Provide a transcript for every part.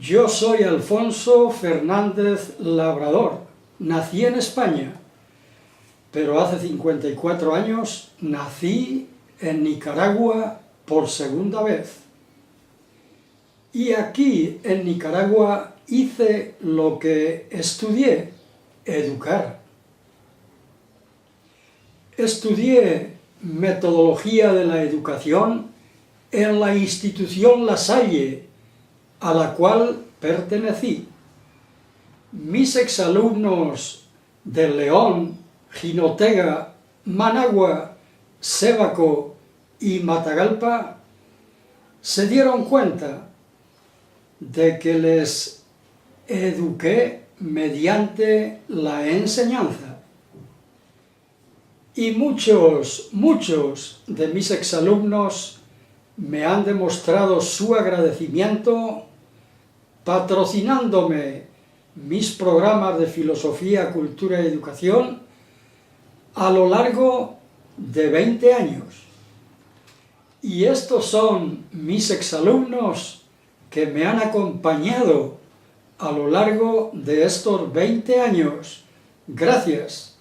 Yo soy Alfonso Fernández Labrador, nací en España, pero hace 54 años nací en Nicaragua por segunda vez. Y aquí en Nicaragua hice lo que estudié, educar. Estudié metodología de la educación en la institución La Salle, a la cual pertenecí. Mis exalumnos de León, Jinotega, Managua, Sébaco y Matagalpa se dieron cuenta de que les eduqué mediante la enseñanza. Y muchos de mis exalumnos me han demostrado su agradecimiento patrocinándome mis programas de filosofía, cultura y educación a lo largo de 20 años. Y estos son mis exalumnos que me han acompañado a lo largo de estos 20 años. Gracias.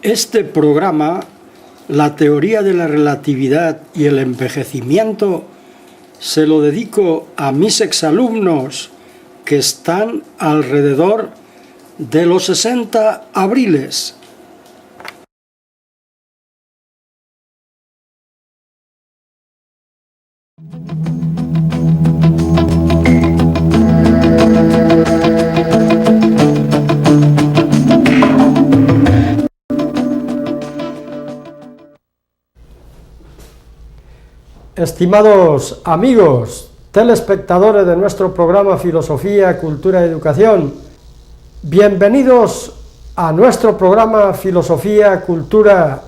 Este programa, la teoría de la relatividad y el envejecimiento, se lo dedico a mis exalumnos que están alrededor de los 60 abriles. Estimados amigos, telespectadores de nuestro programa Filosofía, Cultura y Educación, bienvenidos a nuestro programa Filosofía, Cultura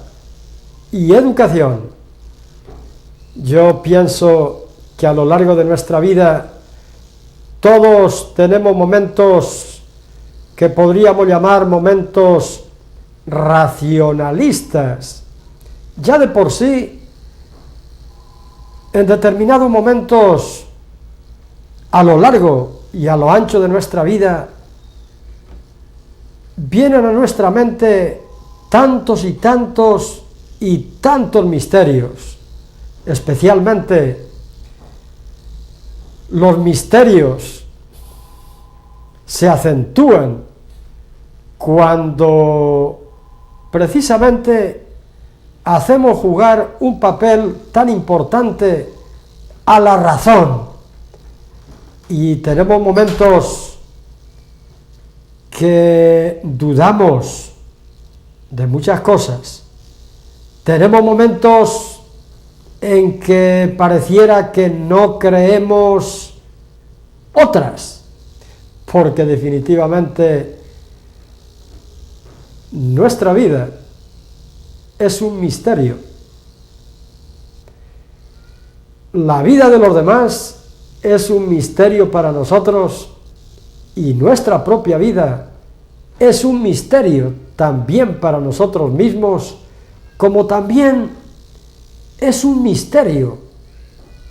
y Educación. Yo pienso que a lo largo de nuestra vida todos tenemos momentos que podríamos llamar momentos racionalistas. Ya de por sí, en determinados momentos, a lo largo y a lo ancho de nuestra vida, vienen a nuestra mente tantos y tantos y tantos misterios, especialmente los misterios se acentúan cuando precisamente hacemos jugar un papel tan importante a la razón, y tenemos momentos que dudamos de muchas cosas, tenemos momentos en que pareciera que no creemos otras, porque definitivamente nuestra vida es un misterio. La vida de los demás es un misterio para nosotros, y nuestra propia vida es un misterio también para nosotros mismos, como también es un misterio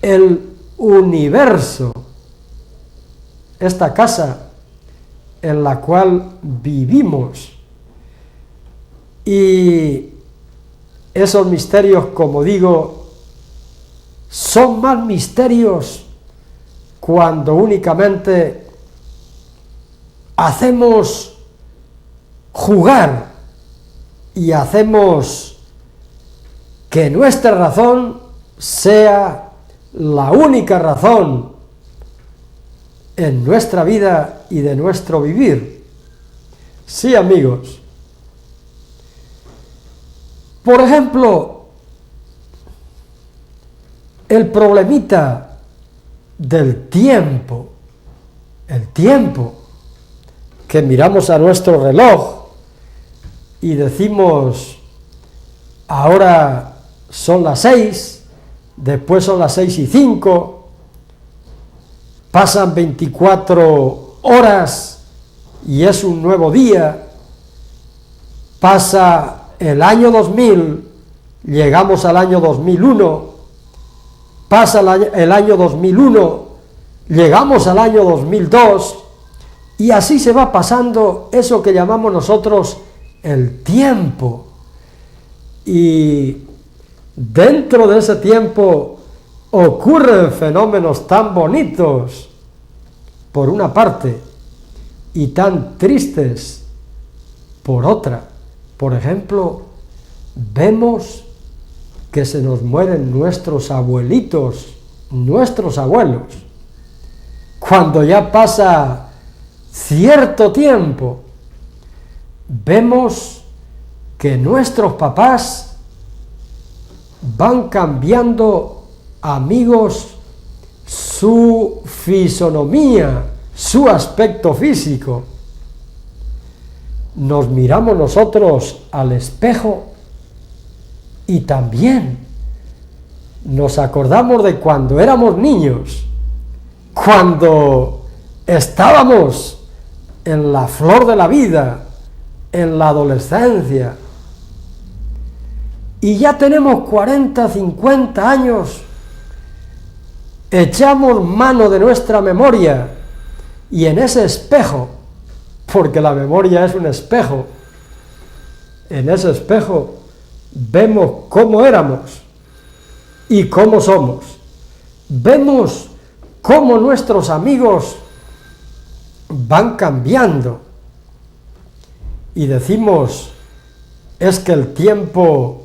el universo, esta casa en la cual vivimos. Y esos misterios, como digo, son más misterios cuando únicamente hacemos jugar y hacemos que nuestra razón sea la única razón en nuestra vida y de nuestro vivir. Sí, amigos. Por ejemplo, el problemita del tiempo, el tiempo, que miramos a nuestro reloj y decimos, ahora son las 6, después son las 6:05, pasan 24 horas y es un nuevo día, pasa el año 2000, llegamos al año 2001, pasa el año 2001, llegamos al año 2002, y así se va pasando eso que llamamos nosotros el tiempo. Y dentro de ese tiempo ocurren fenómenos tan bonitos, por una parte, y tan tristes, por otra. Por ejemplo, vemos que se nos mueren nuestros abuelitos, nuestros abuelos. Cuando ya pasa cierto tiempo, vemos que nuestros papás van cambiando, amigos, su fisonomía, su aspecto físico. Nos miramos nosotros al espejo y también nos acordamos de cuando éramos niños, cuando estábamos en la flor de la vida, en la adolescencia, y ya tenemos 40, 50 años, echamos mano de nuestra memoria, y en ese espejo, porque la memoria es un espejo, en ese espejo vemos cómo éramos y cómo somos, vemos cómo nuestros amigos van cambiando, y decimos, es que el tiempo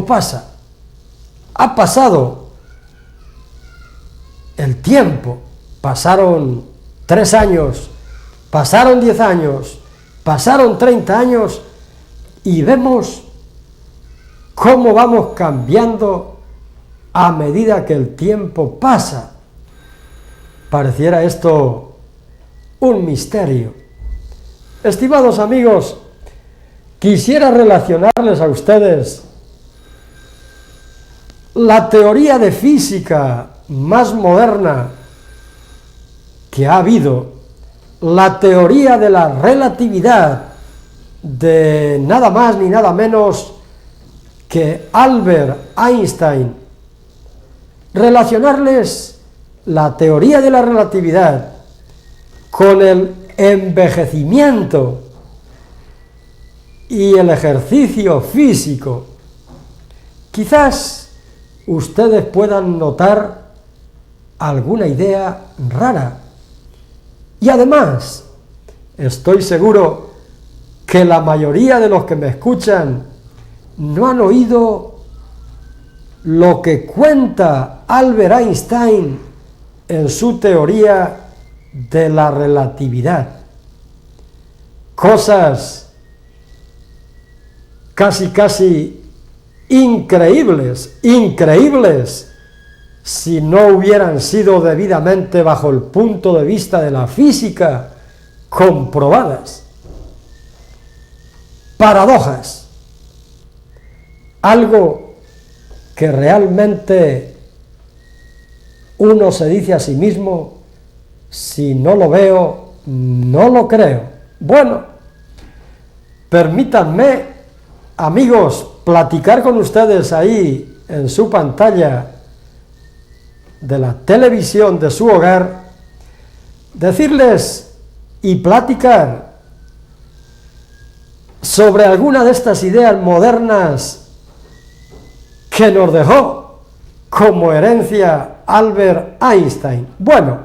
pasa, ha pasado el tiempo, pasaron 3 años, pasaron 10 años, pasaron 30 años, y vemos cómo vamos cambiando a medida que el tiempo pasa. Pareciera esto un misterio. Estimados amigos, quisiera relacionarles a ustedes la teoría de física más moderna que ha habido, la teoría de la relatividad de nada más ni nada menos que Albert Einstein, relacionarles la teoría de la relatividad con el envejecimiento y el ejercicio físico, quizás ustedes puedan notar alguna idea rara. Y además, estoy seguro que la mayoría de los que me escuchan no han oído lo que cuenta Albert Einstein en su teoría de la relatividad. Cosas casi increíbles si no hubieran sido debidamente bajo el punto de vista de la física comprobadas. Paradojas. Algo que realmente uno se dice a sí mismo: si no lo veo, no lo creo. Bueno, permítanme, amigos, platicar con ustedes ahí en su pantalla de la televisión de su hogar, decirles y platicar sobre alguna de estas ideas modernas que nos dejó como herencia Albert Einstein. Bueno,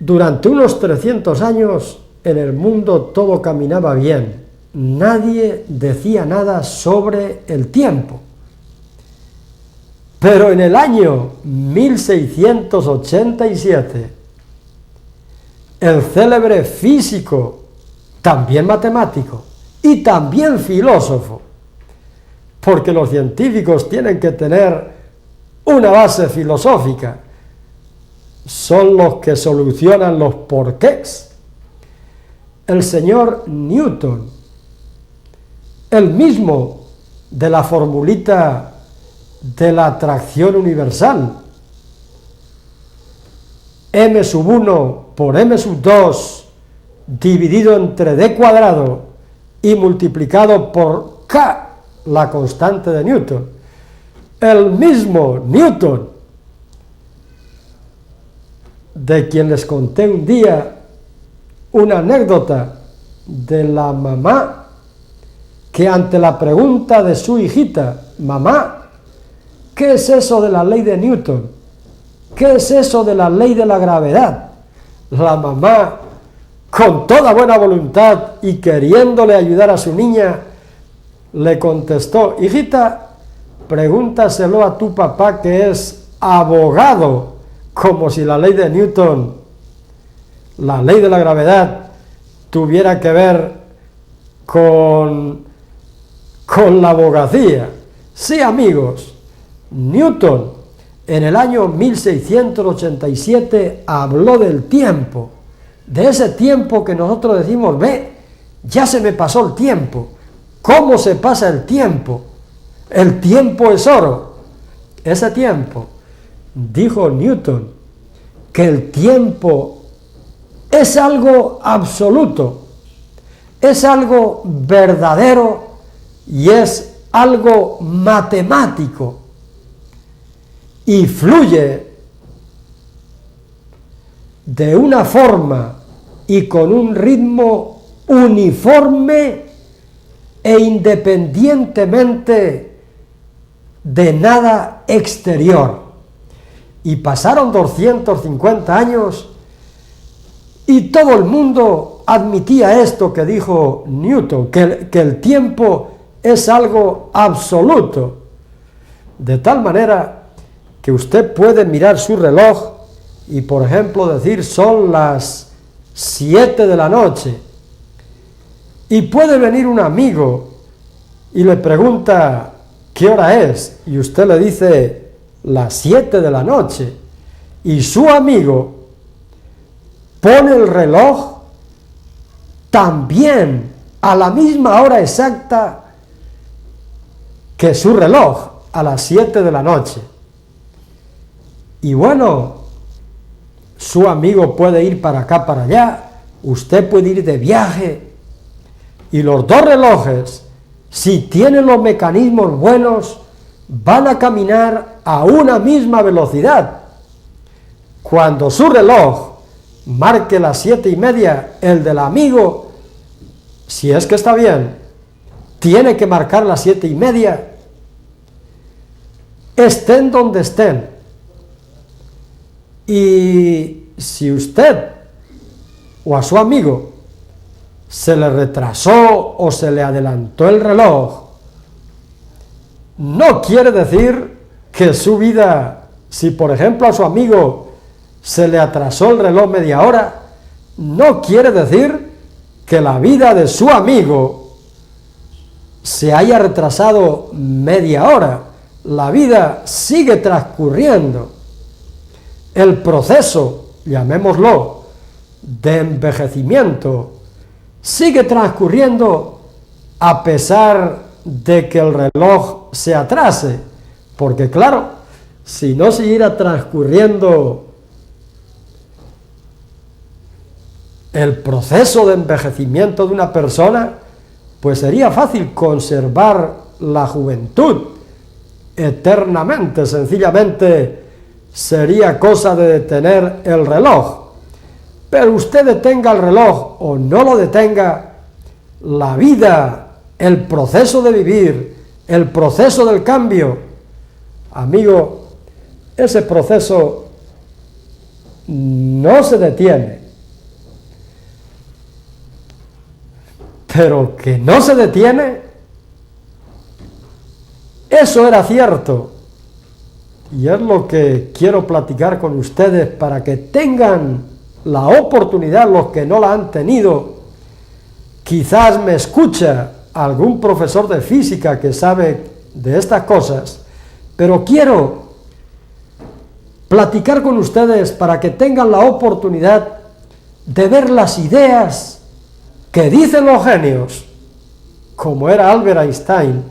durante unos 300 años en el mundo todo caminaba bien, nadie decía nada sobre el tiempo. Pero en el año 1687, el célebre físico, también matemático y también filósofo, porque los científicos tienen que tener una base filosófica, son los que solucionan los porqués. El señor Newton, el mismo de la formulita de la atracción universal, m⁻1 por m⁻2 dividido entre d cuadrado y multiplicado por k, la constante de Newton. El mismo Newton, de quien les conté un día una anécdota de la mamá que ante la pregunta de su hijita: mamá, ¿qué es eso de la ley de Newton? ¿Qué es eso de la ley de la gravedad? La mamá, con toda buena voluntad y queriéndole ayudar a su niña, le contestó: hijita, pregúntaselo a tu papá, que es abogado, como si la ley de Newton, la ley de la gravedad, tuviera que ver con la abogacía. Sí, amigos, Newton en el año 1687 habló del tiempo, de ese tiempo que nosotros decimos: ve, ya se me pasó el tiempo. ¿Cómo se pasa el tiempo? El tiempo es oro. Ese tiempo, dijo Newton, que el tiempo es algo absoluto, es algo verdadero y es algo matemático, y fluye de una forma y con un ritmo uniforme e independientemente de nada exterior. Y pasaron 250 años y todo el mundo admitía esto que dijo Newton, que el tiempo es algo absoluto, de tal manera que usted puede mirar su reloj y, por ejemplo, decir: son las 7 de la noche, y puede venir un amigo y le pregunta qué hora es, y usted le dice las 7 de la noche, y su amigo pone el reloj también a la misma hora exacta que su reloj, a las 7 de la noche. Y bueno, su amigo puede ir para acá, para allá, usted puede ir de viaje y los dos relojes, si tienen los mecanismos buenos, van a caminar a una misma velocidad. Cuando su reloj marque las 7:30, el del amigo, si es que está bien, tiene que marcar las 7:30, estén donde estén. Y si usted o a su amigo se le retrasó o se le adelantó el reloj, no quiere decir que su vida, si por ejemplo a su amigo se le atrasó el reloj media hora, no quiere decir que la vida de su amigo se haya retrasado media hora. La vida sigue transcurriendo. El proceso, llamémoslo, de envejecimiento, sigue transcurriendo a pesar de que el reloj se atrase, porque claro, si no siguiera transcurriendo el proceso de envejecimiento de una persona, pues sería fácil conservar la juventud eternamente. Sencillamente sería cosa de detener el reloj. Pero usted detenga el reloj o no lo detenga, la vida, el proceso de vivir, el proceso del cambio, amigo, ese proceso no se detiene. Pero que no se detiene, eso era cierto. Y es lo que quiero platicar con ustedes para que tengan la oportunidad, los que no la han tenido. Quizás me escucha algún profesor de física que sabe de estas cosas, pero quiero platicar con ustedes para que tengan la oportunidad de ver las ideas que dicen los genios, como era Albert Einstein,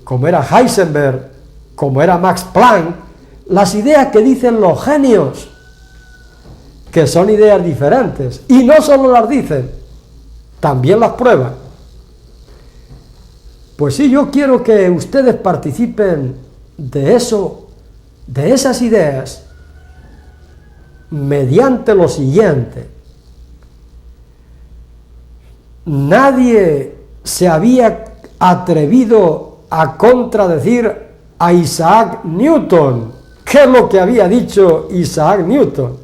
como era Heisenberg, como era Max Planck, las ideas que dicen los genios, que son ideas diferentes, y no solo las dicen, también las prueban. Pues sí, yo quiero que ustedes participen de eso, de esas ideas, mediante lo siguiente. Nadie se había atrevido a contradecir a Isaac Newton. ¿Qué es lo que había dicho Isaac Newton?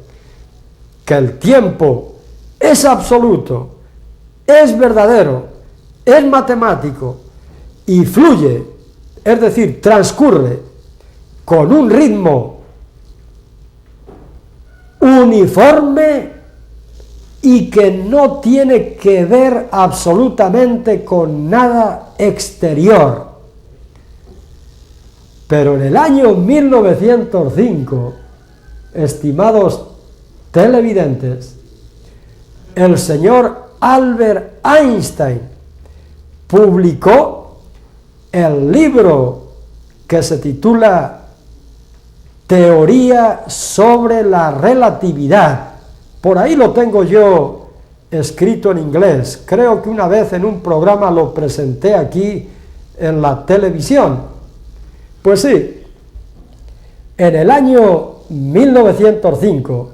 Que el tiempo es absoluto, es verdadero, es matemático y fluye, es decir, transcurre con un ritmo uniforme y que no tiene que ver absolutamente con nada exterior. Pero en el año 1905, estimados televidentes, el señor Albert Einstein publicó el libro que se titula Teoría sobre la relatividad. Por ahí lo tengo yo escrito en inglés. Creo que una vez en un programa lo presenté aquí en la televisión. Pues sí, en el año 1905,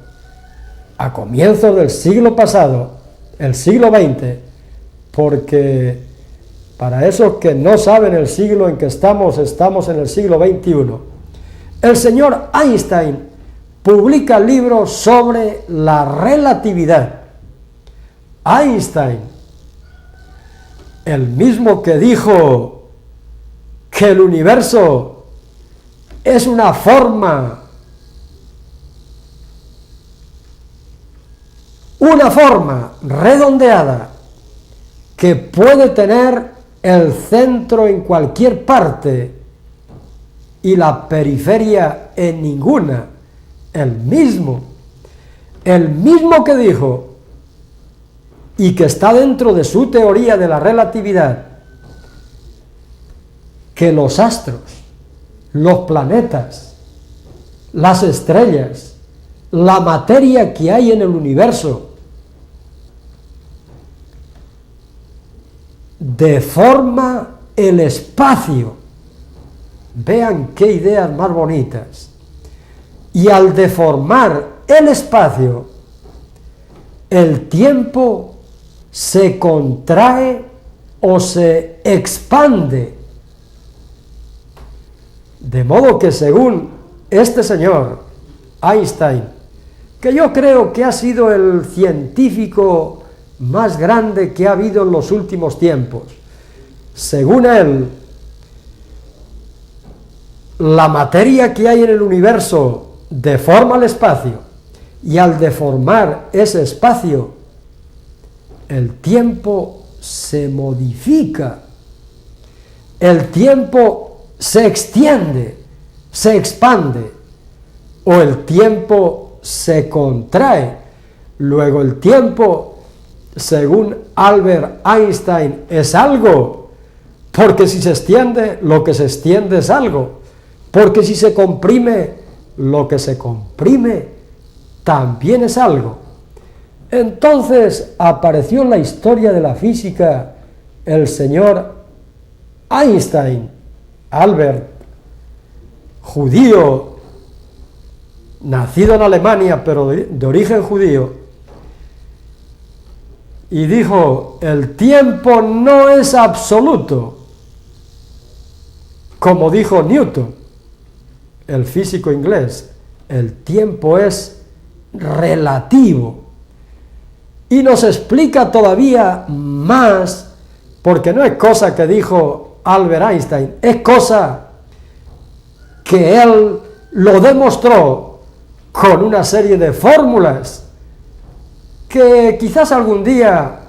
a comienzos del siglo pasado, el siglo XX, porque para esos que no saben el siglo en que estamos en el siglo XXI, el señor Einstein publica libros sobre la relatividad. Einstein, el mismo que dijo que el universo es una forma redondeada que puede tener el centro en cualquier parte y la periferia en ninguna. El mismo que dijo y que está dentro de su teoría de la relatividad que los astros, los planetas, las estrellas, la materia que hay en el universo deforma el espacio. Vean qué ideas más bonitas. Y al deformar el espacio, el tiempo se contrae o se expande. De modo que según este señor, Einstein, que yo creo que ha sido el científico más grande que ha habido en los últimos tiempos, según él, la materia que hay en el universo deforma el espacio, y al deformar ese espacio, el tiempo se modifica, el tiempo se extiende, se expande, o el tiempo se contrae. Luego el tiempo, según Albert Einstein, es algo, porque si se extiende, lo que se extiende es algo, porque si se comprime, lo que se comprime también es algo. Entonces apareció en la historia de la física el señor Einstein, Albert, judío, nacido en Alemania, pero de origen judío, y dijo: el tiempo no es absoluto, como dijo Newton, el físico inglés, el tiempo es relativo. Y nos explica todavía más, porque no es cosa que dijo Albert Einstein, es cosa que él lo demostró con una serie de fórmulas que quizás algún día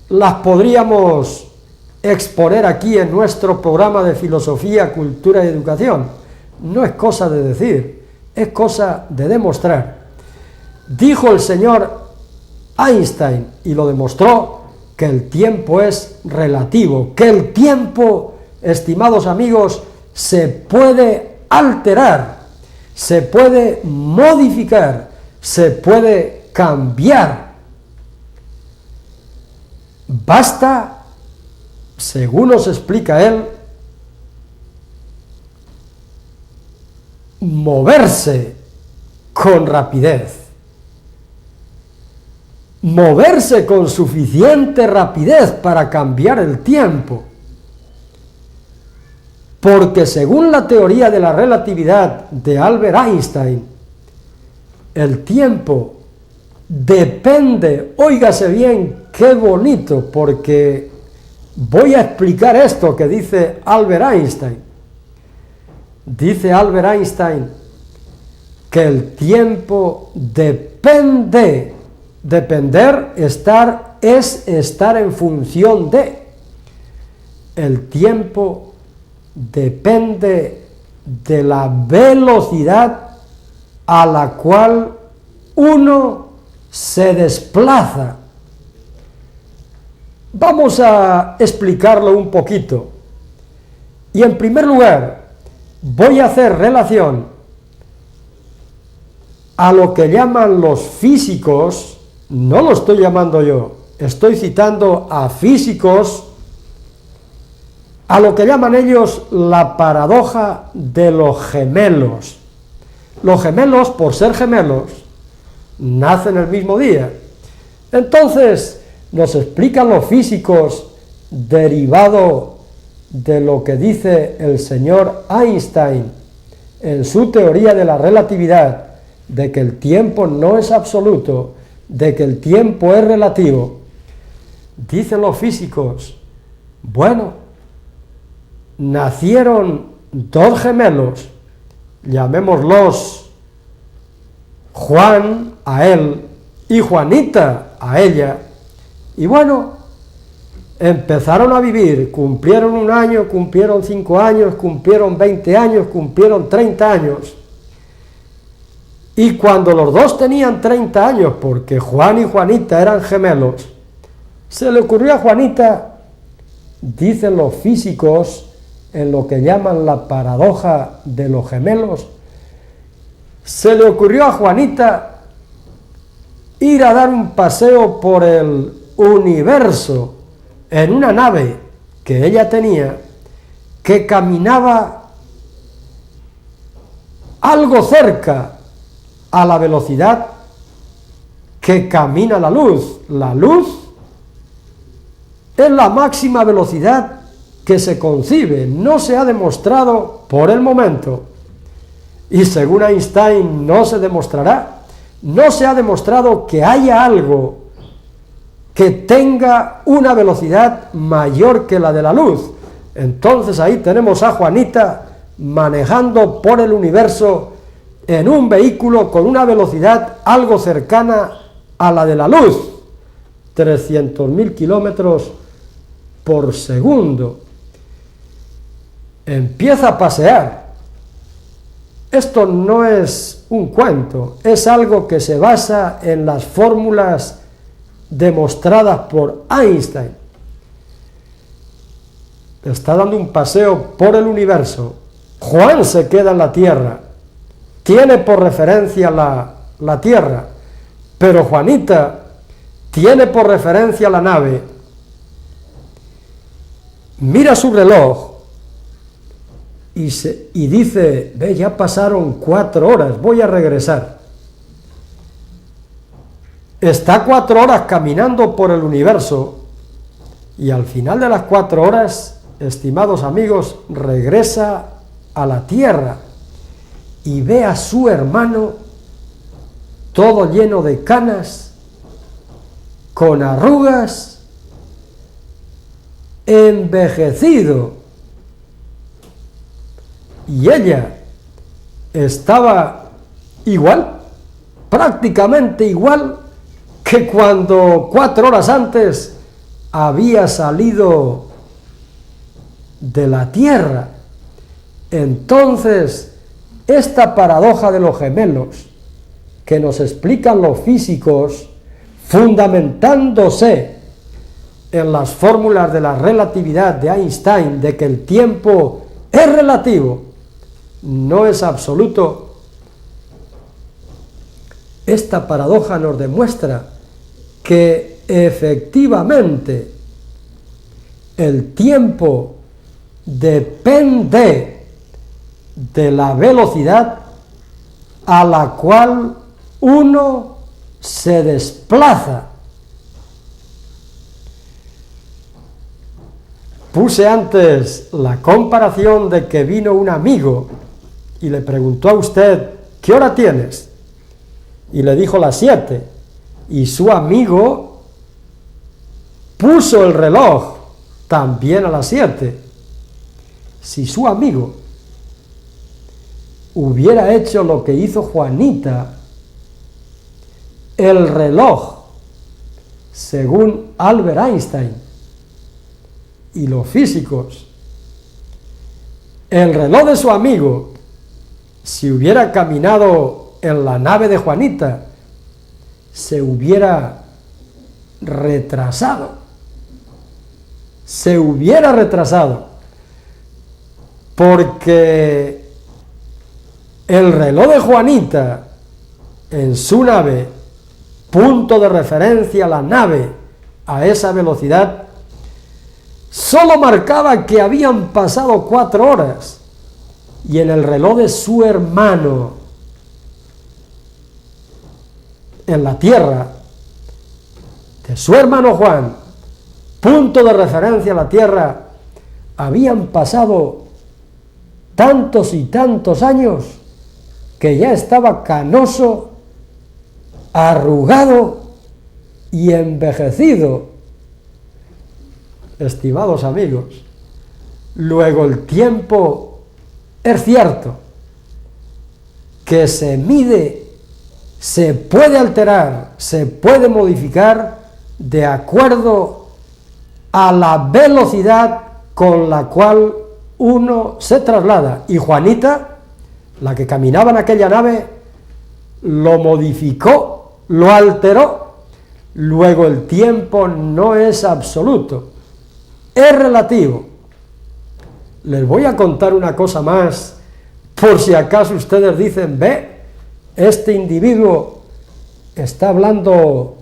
las podríamos exponer aquí en nuestro programa de filosofía, cultura y educación. No es cosa de decir, es cosa de demostrar. Dijo el señor Einstein, y lo demostró, que el tiempo es relativo, que el tiempo, estimados amigos, se puede alterar, se puede modificar, se puede cambiar. Basta, según nos explica él, moverse con rapidez, moverse con suficiente rapidez para cambiar el tiempo, porque según la teoría de la relatividad de Albert Einstein, el tiempo depende, óigase bien, qué bonito, porque voy a explicar esto que dice Albert Einstein. Dice Albert Einstein que el tiempo depende, depender, estar, es estar en función de. El tiempo depende de la velocidad a la cual uno se desplaza. Vamos a explicarlo un poquito. Y en primer lugar, voy a hacer relación a lo que llaman los físicos, no lo estoy llamando yo, estoy citando a físicos, a lo que llaman ellos la paradoja de los gemelos. Los gemelos, por ser gemelos, nacen el mismo día. Entonces, nos explican los físicos, derivado de lo que dice el señor Einstein en su teoría de la relatividad, de que el tiempo no es absoluto, de que el tiempo es relativo. Dicen los físicos, bueno, nacieron dos gemelos, llamémoslos Juan a él y Juanita a ella, y bueno, empezaron a vivir, cumplieron 1 año, cumplieron 5 años, cumplieron 20 años, cumplieron 30 años, y cuando los dos tenían 30 años, porque Juan y Juanita eran gemelos, se le ocurrió a Juanita, dicen los físicos, en lo que llaman la paradoja de los gemelos, se le ocurrió a Juanita ir a dar un paseo por el universo, en una nave que ella tenía, que caminaba algo cerca a la velocidad que camina la luz. La luz es la máxima velocidad que se concibe, no se ha demostrado por el momento, y según Einstein no se demostrará. No se ha demostrado que haya algo que tenga una velocidad mayor que la de la luz. Entonces ahí tenemos a Juanita manejando por el universo en un vehículo con una velocidad algo cercana a la de la luz, 300.000 kilómetros por segundo. Empieza a pasear. Esto no es un cuento, es algo que se basa en las fórmulas demostradas por Einstein. Está dando un paseo por el universo. Juan se queda en la Tierra, tiene por referencia la Tierra, pero Juanita tiene por referencia la nave. Mira su reloj y dice, ve, ya pasaron 4 horas, voy a regresar. Está 4 horas caminando por el universo y al final de las 4 horas, estimados amigos, regresa a la Tierra y ve a su hermano todo lleno de canas, con arrugas, envejecido. Y ella estaba igual, prácticamente igual que cuando 4 horas antes había salido de la Tierra. Entonces, esta paradoja de los gemelos que nos explican los físicos, fundamentándose en las fórmulas de la relatividad de Einstein, de que el tiempo es relativo, no es absoluto. Esta paradoja nos demuestra que efectivamente el tiempo depende de la velocidad a la cual uno se desplaza. Puse antes la comparación de que vino un amigo y le preguntó a usted, ¿qué hora tienes? Y le dijo las 7. Y su amigo puso el reloj también a las 7. Si su amigo hubiera hecho lo que hizo Juanita, el reloj, según Albert Einstein y los físicos, el reloj de su amigo, si hubiera caminado en la nave de Juanita, se hubiera retrasado. Se hubiera retrasado. Porque el reloj de Juanita en su nave, punto de referencia a la nave a esa velocidad, solo marcaba que habían pasado 4 horas. Y en el reloj de su hermano en la Tierra, de su hermano Juan, punto de referencia a la Tierra, habían pasado tantos y tantos años que ya estaba canoso, arrugado y envejecido. Estimados amigos, luego el tiempo es cierto que se mide, se puede alterar, se puede modificar de acuerdo a la velocidad con la cual uno se traslada. Y Juanita, la que caminaba en aquella nave, lo modificó, lo alteró. Luego el tiempo no es absoluto, es relativo. Les voy a contar una cosa más, por si acaso ustedes dicen, ve, este individuo está hablando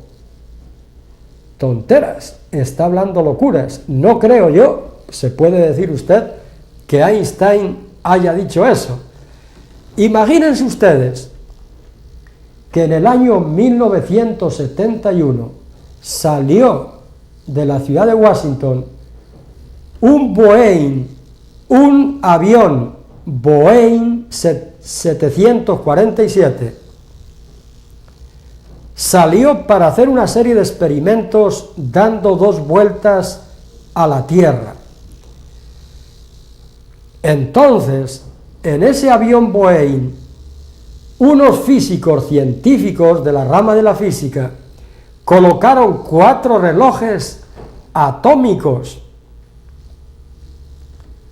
tonteras, está hablando locuras. No creo yo, se puede decir usted, que Einstein haya dicho eso. Imagínense ustedes que en el año 1971 salió de la ciudad de Washington un avión Boeing 747, salió para hacer una serie de experimentos dando 2 vueltas a la Tierra. Entonces, en ese avión Boeing, unos físicos científicos de la rama de la física colocaron 4 relojes atómicos,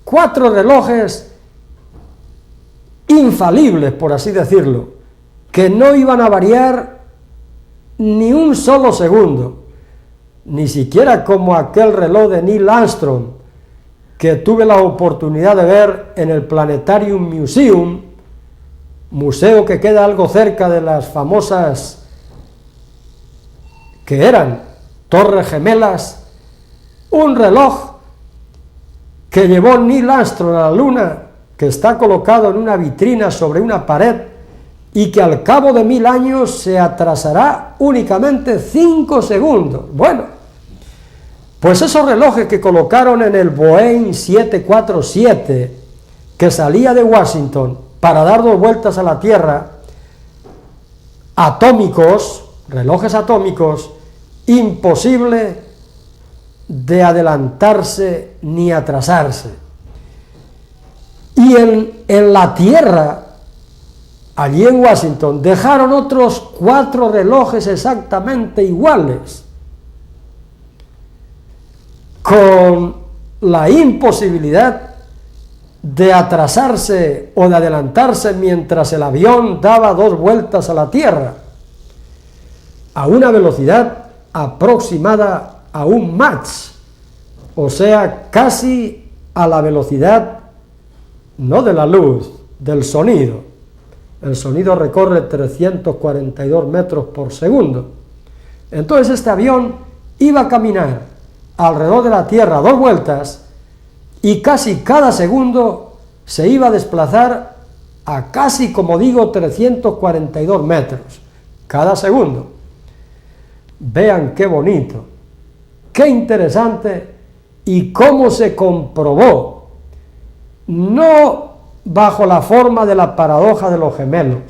4 relojes infalibles, por así decirlo, que no iban a variar ni un solo segundo, ni siquiera como aquel reloj de Neil Armstrong que tuve la oportunidad de ver en el Planetarium Museum, museo que queda algo cerca de las famosas, que eran Torres Gemelas, un reloj que llevó Neil Armstrong a la Luna, que está colocado en una vitrina sobre una pared y que al cabo de 1000 años se atrasará únicamente 5 segundos. Bueno, pues esos relojes que colocaron en el Boeing 747, que salía de Washington para dar 2 vueltas a la Tierra, atómicos, relojes atómicos, imposible de adelantarse ni atrasarse. Y en la Tierra, allí en Washington, dejaron otros 4 relojes exactamente iguales, con la imposibilidad de atrasarse o de adelantarse mientras el avión daba 2 vueltas a la Tierra, a una velocidad aproximada a un Mach, o sea, casi a la velocidad, no de la luz, del sonido. El sonido recorre 342 metros por segundo. Entonces este avión iba a caminar alrededor de la Tierra 2 vueltas y casi cada segundo se iba a desplazar a casi, como digo, 342 metros cada segundo. Vean qué bonito, qué interesante y cómo se comprobó, no bajo la forma de la paradoja de los gemelos,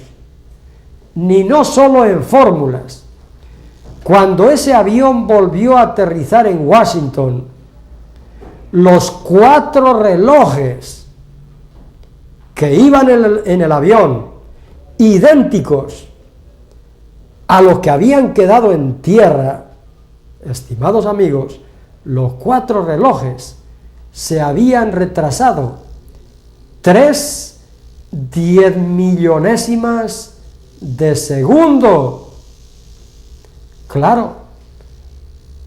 ni no solo en fórmulas. Cuando ese avión volvió a aterrizar en Washington, los 4 relojes que iban en el avión, idénticos a los que habían quedado en tierra, estimados amigos, los 4 relojes se habían retrasado 3 10.000.000 de segundo. Claro,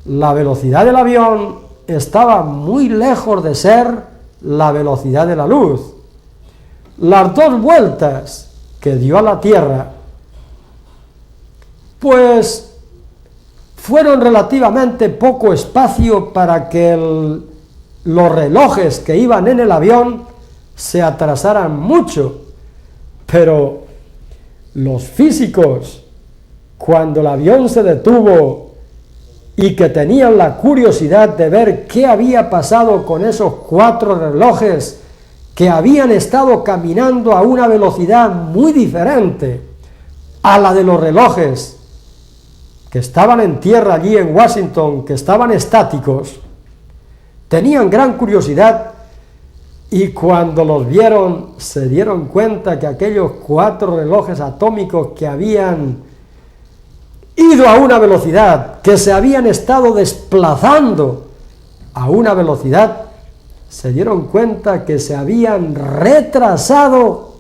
la velocidad del avión estaba muy lejos de ser la velocidad de la luz. Las 2 vueltas que dio a la Tierra, pues fueron relativamente poco espacio para que los relojes que iban en el avión se atrasaran mucho, pero los físicos, cuando el avión se detuvo y que tenían la curiosidad de ver qué había pasado con esos 4 relojes que habían estado caminando a una velocidad muy diferente a la de los relojes que estaban en tierra allí en Washington, que estaban estáticos, tenían gran curiosidad y cuando los vieron se dieron cuenta que aquellos 4 relojes atómicos que habían ido a una velocidad, que se habían estado desplazando a una velocidad, se dieron cuenta que se habían retrasado,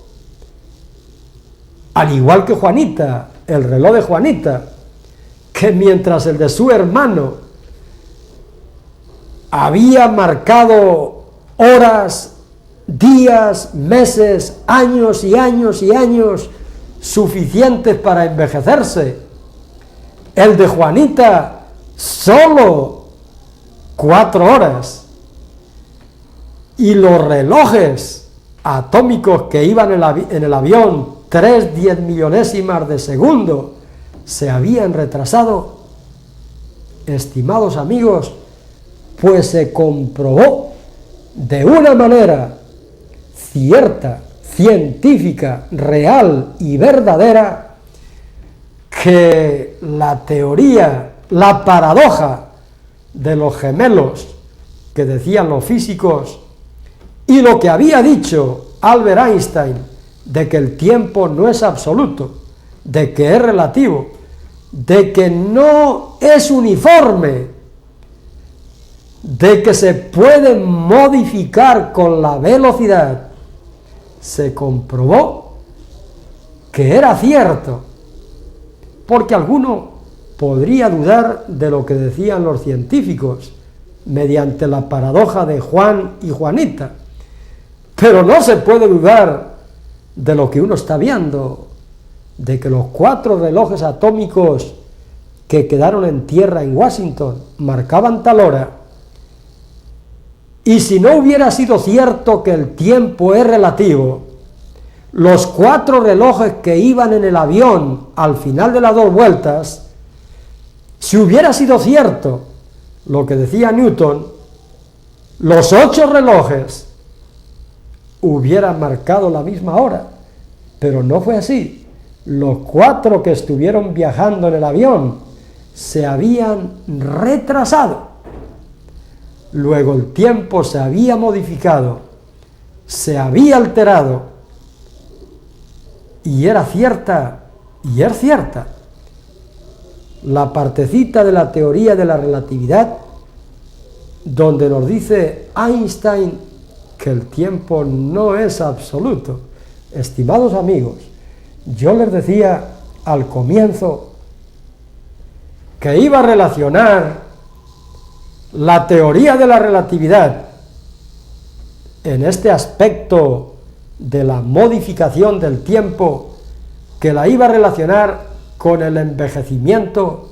al igual que Juanita, el reloj de Juanita, que mientras el de su hermano había marcado horas, días, meses, años y años y años suficientes para envejecerse, el de Juanita solo 4 horas, y los relojes atómicos que iban en el avión 3 10 de segundo se habían retrasado, estimados amigos, pues se comprobó de una manera cierta, científica, real y verdadera, que la teoría, la paradoja de los gemelos que decían los físicos y lo que había dicho Albert Einstein de que el tiempo no es absoluto, de que es relativo, de que no es uniforme, de que se puede modificar con la velocidad, se comprobó que era cierto, porque alguno podría dudar de lo que decían los científicos mediante la paradoja de Juan y Juanita, pero no se puede dudar de lo que uno está viendo, de que los 4 relojes atómicos que quedaron en tierra en Washington marcaban tal hora, y si no hubiera sido cierto que el tiempo es relativo, los 4 relojes que iban en el avión al final de las 2 vueltas, si hubiera sido cierto lo que decía Newton, los 8 relojes hubieran marcado la misma hora, pero no fue así. Los 4 que estuvieron viajando en el avión se habían retrasado. Luego el tiempo se había modificado, se había alterado, y era cierta, y es cierta, la partecita de la teoría de la relatividad, donde nos dice Einstein que el tiempo no es absoluto. Estimados amigos, yo les decía al comienzo que iba a relacionar la teoría de la relatividad en este aspecto de la modificación del tiempo, que la iba a relacionar con el envejecimiento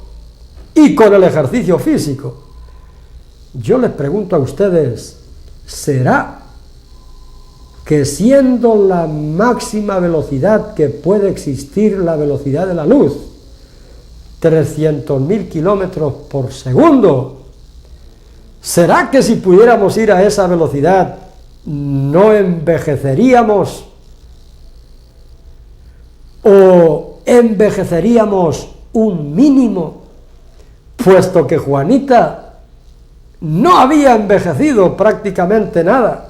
y con el ejercicio físico. Yo les pregunto a ustedes, ¿será que siendo la máxima velocidad que puede existir la velocidad de la luz, 300.000 kilómetros por segundo, ¿será que si pudiéramos ir a esa velocidad no envejeceríamos o envejeceríamos un mínimo, puesto que Juanita no había envejecido prácticamente nada,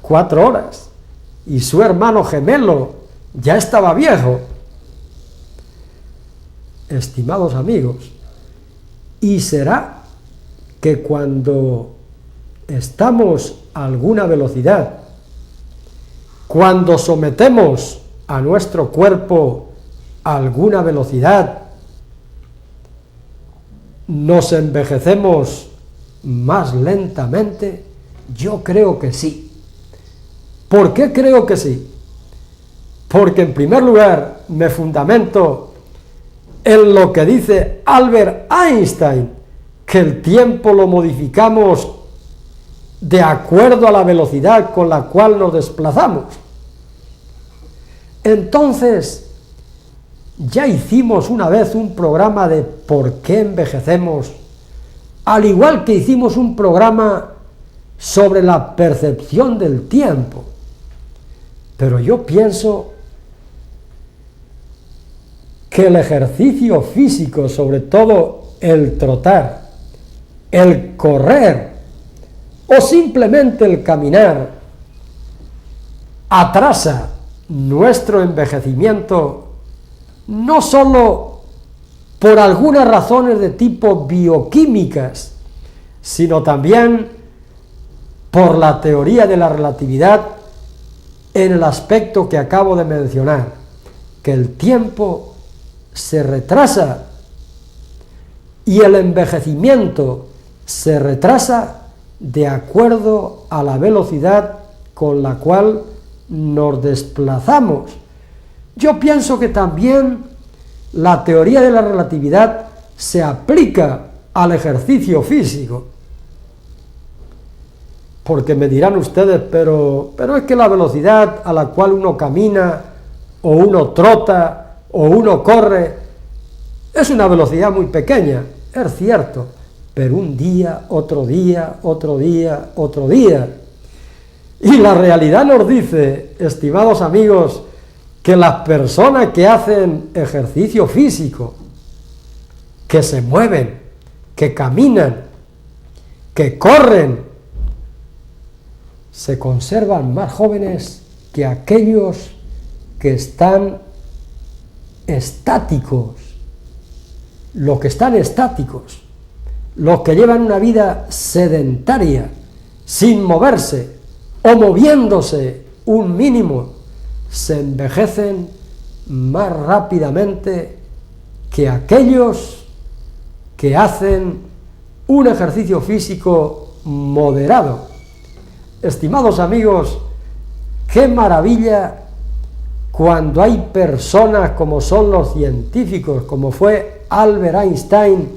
4 horas, y su hermano gemelo ya estaba viejo? Estimados amigos, ¿y será que cuando estamos a alguna velocidad, cuando sometemos a nuestro cuerpo a alguna velocidad, nos envejecemos más lentamente? Yo creo que sí. ¿Por qué creo que sí? Porque en primer lugar me fundamento en lo que dice Albert Einstein, que el tiempo lo modificamos de acuerdo a la velocidad con la cual nos desplazamos. Entonces, ya hicimos una vez un programa de por qué envejecemos, al igual que hicimos un programa sobre la percepción del tiempo. Pero yo pienso que el ejercicio físico, sobre todo el trotar, el correr o simplemente el caminar, atrasa nuestro envejecimiento, no solo por algunas razones de tipo bioquímicas, sino también por la teoría de la relatividad en el aspecto que acabo de mencionar, que el tiempo se retrasa y el envejecimiento se retrasa de acuerdo a la velocidad con la cual nos desplazamos. Yo pienso que también la teoría de la relatividad se aplica al ejercicio físico. Porque me dirán ustedes, pero es que la velocidad a la cual uno camina, o uno trota, o uno corre, es una velocidad muy pequeña, es cierto, pero un día, otro día, otro día, otro día. Y la realidad nos dice, estimados amigos, que las personas que hacen ejercicio físico, que se mueven, que caminan, que corren, se conservan más jóvenes que aquellos que están estáticos. Los que están estáticos, los que llevan una vida sedentaria, sin moverse o moviéndose un mínimo, se envejecen más rápidamente que aquellos que hacen un ejercicio físico moderado. Estimados amigos, qué maravilla cuando hay personas como son los científicos, como fue Albert Einstein,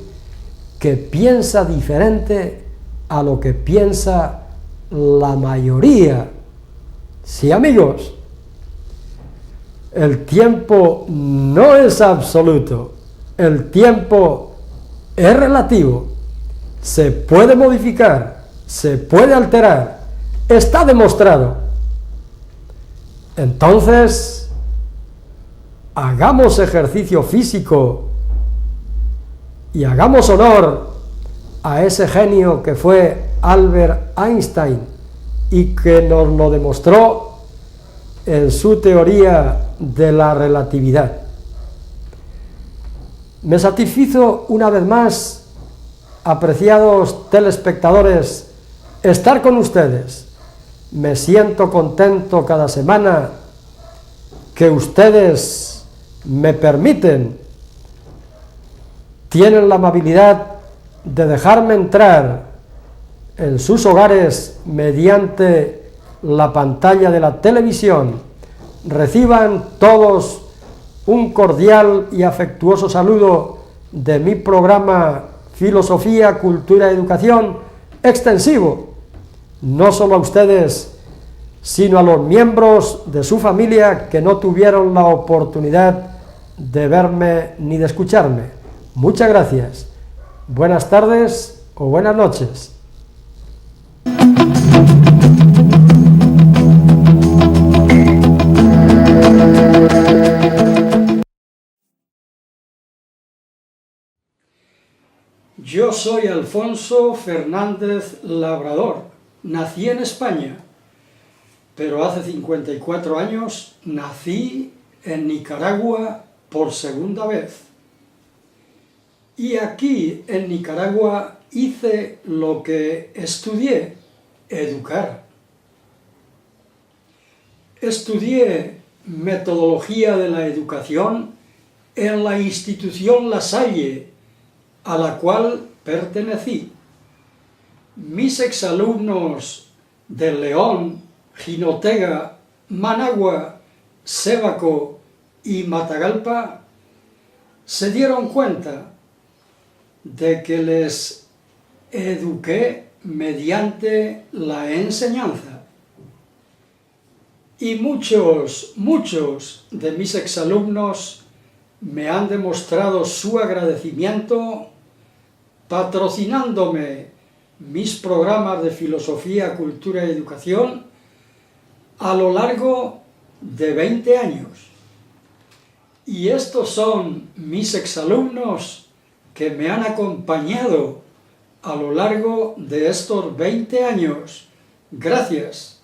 que piensa diferente a lo que piensa la mayoría. Sí, amigos, el tiempo no es absoluto, el tiempo es relativo, se puede modificar, se puede alterar, está demostrado. Entonces, hagamos ejercicio físico y hagamos honor a ese genio que fue Albert Einstein y que nos lo demostró en su teoría de la relatividad. Me satisfizo una vez más, apreciados telespectadores, estar con ustedes. Me siento contento cada semana que ustedes me permiten, tienen la amabilidad de dejarme entrar en sus hogares mediante la pantalla de la televisión. Reciban todos un cordial y afectuoso saludo de mi programa Filosofía, Cultura y Educación, extensivo, no solo a ustedes, sino a los miembros de su familia que no tuvieron la oportunidad de verme ni de escucharme. Muchas gracias. Buenas tardes o buenas noches. Yo soy Alfonso Fernández Labrador, nací en España, pero hace 54 años nací en Nicaragua por segunda vez. Y aquí en Nicaragua hice lo que estudié, educar. Estudié metodología de la educación en la institución La Salle, a la cual pertenecí. Mis exalumnos de León, Jinotega, Managua, Sébaco y Matagalpa se dieron cuenta de que les eduqué mediante la enseñanza. Y muchos de mis exalumnos me han demostrado su agradecimiento patrocinándome mis programas de filosofía, cultura y educación a lo largo de 20 años. Y estos son mis exalumnos que me han acompañado a lo largo de estos 20 años. Gracias.